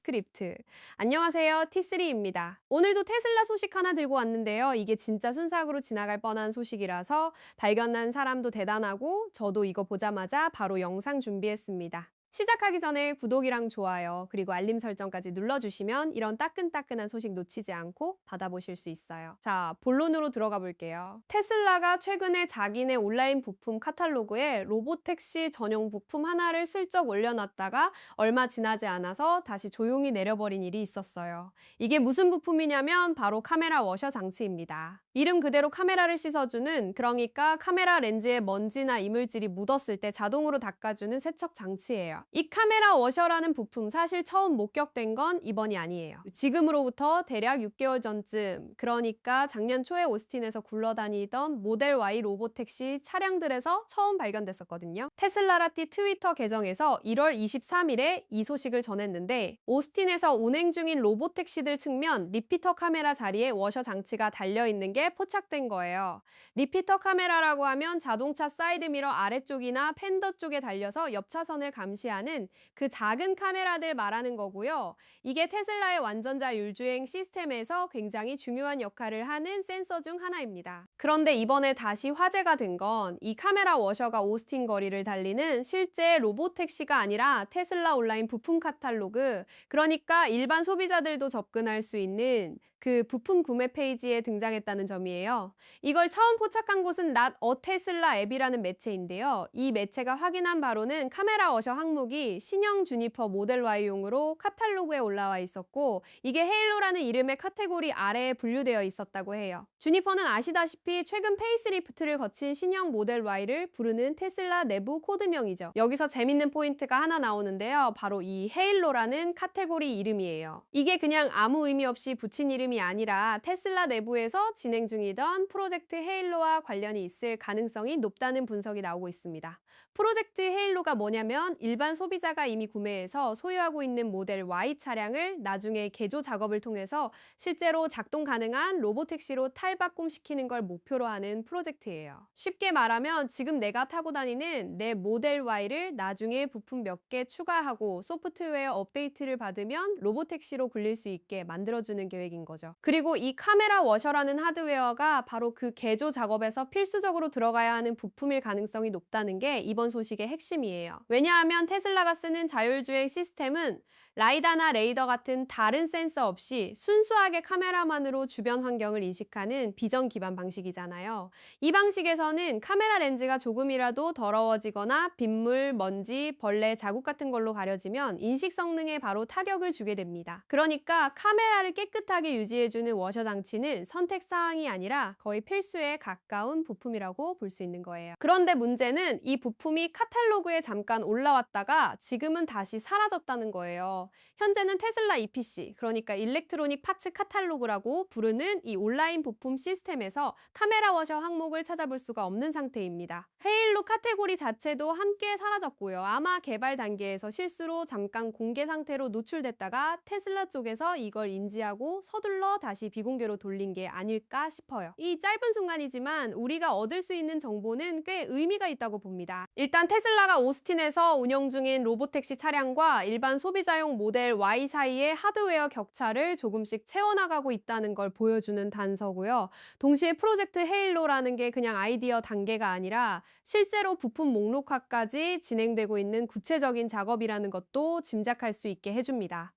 스크립트. 안녕하세요, T3입니다. 오늘도 테슬라 소식 하나 들고 왔는데요. 이게 진짜 순삭으로 지나갈 뻔한 소식이라서 발견한 사람도 대단하고 저도 이거 보자마자 바로 영상 준비했습니다. 시작하기 전에 구독이랑 좋아요, 그리고 알림 설정까지 눌러주시면 이런 따끈따끈한 소식 놓치지 않고 받아보실 수 있어요. 자, 본론으로 들어가 볼게요. 테슬라가 최근에 자기네 온라인 부품 카탈로그에 로보택시 전용 부품 하나를 슬쩍 올려놨다가 얼마 지나지 않아서 다시 조용히 내려버린 일이 있었어요. 이게 무슨 부품이냐면 바로 카메라 워셔 장치입니다. 이름 그대로 카메라를 씻어주는, 그러니까 카메라 렌즈에 먼지나 이물질이 묻었을 때 자동으로 닦아주는 세척 장치예요. 이 카메라 워셔라는 부품 사실 처음 목격된 건 이번이 아니에요. 지금으로부터 대략 6개월 전쯤, 그러니까 작년 초에 오스틴에서 굴러다니던 모델 Y 로보택시 차량들에서 처음 발견됐었거든요. 테슬라라띠 트위터 계정에서 1월 23일에 이 소식을 전했는데, 오스틴에서 운행 중인 로보택시들 측면 리피터 카메라 자리에 워셔 장치가 달려있는 게 포착된 거예요. 리피터 카메라라고 하면 자동차 사이드미러 아래쪽이나 팬더 쪽에 달려서 옆 차선을 감시하는 그 작은 카메라들 말하는 거고요. 이게 테슬라의 완전자 율주행 시스템에서 굉장히 중요한 역할을 하는 센서 중 하나입니다. 그런데 이번에 다시 화제가 된 건 이 카메라 워셔가 오스틴 거리를 달리는 실제 로보택시가 아니라 테슬라 온라인 부품 카탈로그, 그러니까 일반 소비자들도 접근할 수 있는 그 부품 구매 페이지에 등장했다는 점이에요. 이걸 처음 포착한 곳은 Not a Tesla 앱이라는 매체인데요. 이 매체가 확인한 바로는 카메라 워셔 항목이 신형 주니퍼 모델 Y용으로 카탈로그에 올라와 있었고, 이게 헤일로라는 이름의 카테고리 아래에 분류되어 있었다고 해요. 주니퍼는 아시다시피 최근 페이스리프트를 거친 신형 모델 Y를 부르는 테슬라 내부 코드명이죠. 여기서 재밌는 포인트가 하나 나오는데요. 바로 이 헤일로라는 카테고리 이름이에요. 이게 그냥 아무 의미 없이 붙인 이름이 아니라 테슬라 내부에서 진행 중이던 프로젝트 헤일로와 관련이 있을 가능성이 높다는 분석이 나오고 있습니다. 프로젝트 헤일로가 뭐냐면 일반 소비자가 이미 구매해서 소유하고 있는 모델 Y 차량을 나중에 개조 작업을 통해서 실제로 작동 가능한 로보택시로 탈바꿈시키는 걸 목표로 하는 프로젝트예요. 쉽게 말하면 지금 내가 타고 다니는 내 모델 Y를 나중에 부품 몇 개 추가하고 소프트웨어 업데이트를 받으면 로보택시로 굴릴 수 있게 만들어주는 계획인 거죠. 그리고 이 카메라 워셔라는 하드웨어가 바로 그 개조 작업에서 필수적으로 들어가야 하는 부품일 가능성이 높다는 게 이번 소식의 핵심이에요. 왜냐하면 테슬라가 쓰는 자율주행 시스템은 라이다나 레이더 같은 다른 센서 없이 순수하게 카메라만으로 주변 환경을 인식하는 비전 기반 방식이잖아요. 이 방식에서는 카메라 렌즈가 조금이라도 더러워지거나 빗물, 먼지, 벌레, 자국 같은 걸로 가려지면 인식 성능에 바로 타격을 주게 됩니다. 그러니까 카메라를 깨끗하게 유지해주는 워셔 장치는 선택 사항이 아니라 거의 필수에 가까운 부품이라고 볼 수 있는 거예요. 그런데 문제는 이 부품이 카탈로그에 잠깐 올라왔다가 지금은 다시 사라졌다는 거예요. 현재는 테슬라 EPC, 그러니까 일렉트로닉 파츠 카탈로그라고 부르는 이 온라인 부품 시스템에서 카메라 워셔 항목을 찾아볼 수가 없는 상태입니다. 헤일로 카테고리 자체도 함께 사라졌고요. 아마 개발 단계에서 실수로 잠깐 공개 상태로 노출됐다가 테슬라 쪽에서 이걸 인지하고 서둘러 다시 비공개로 돌린 게 아닐까 싶어요. 이 짧은 순간이지만 우리가 얻을 수 있는 정보는 꽤 의미가 있다고 봅니다. 일단 테슬라가 오스틴에서 운영 중인 로보택시 차량과 일반 소비자용 모델 Y 사이의 하드웨어 격차를 조금씩 채워나가고 있다는 걸 보여주는 단서고요. 동시에 프로젝트 헤일로라는 게 그냥 아이디어 단계가 아니라 실제로 부품 목록화까지 진행되고 있는 구체적인 작업이라는 것도 짐작할 수 있게 해줍니다.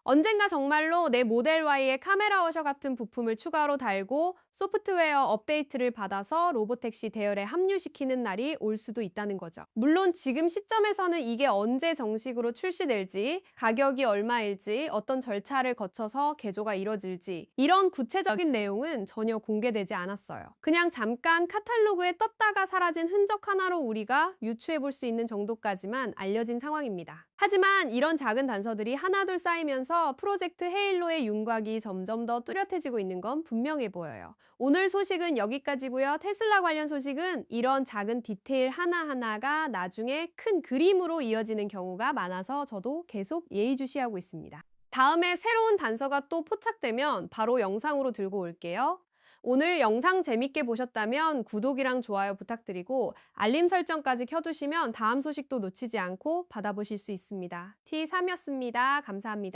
언젠가 정말로 내 모델 Y에 카메라 워셔 같은 부품을 추가로 달고 소프트웨어 업데이트를 받아서 로보택시 대열에 합류시키는 날이 올 수도 있다는 거죠. 물론 지금 시점에서는 이게 언제 정식으로 출시될지, 가격이 얼마일지, 어떤 절차를 거쳐서 개조가 이뤄질지 이런 구체적인 내용은 전혀 공개되지 않았어요. 그냥 잠깐 카탈로그에 떴다가 사라진 흔적 하나로 우리가 유추해 볼 수 있는 정도까지만 알려진 상황입니다. 하지만 이런 작은 단서들이 하나둘 쌓이면서 프로젝트 헤일로의 윤곽이 점점 더 뚜렷해지고 있는 건 분명해 보여요. 오늘 소식은 여기까지고요. 테슬라 관련 소식은 이런 작은 디테일 하나하나가 나중에 큰 그림으로 이어지는 경우가 많아서 저도 계속 예의주시하고 있습니다. 다음에 새로운 단서가 또 포착되면 바로 영상으로 들고 올게요. 오늘 영상 재밌게 보셨다면 구독이랑 좋아요 부탁드리고 알림 설정까지 켜두시면 다음 소식도 놓치지 않고 받아보실 수 있습니다. T3이었습니다. 감사합니다.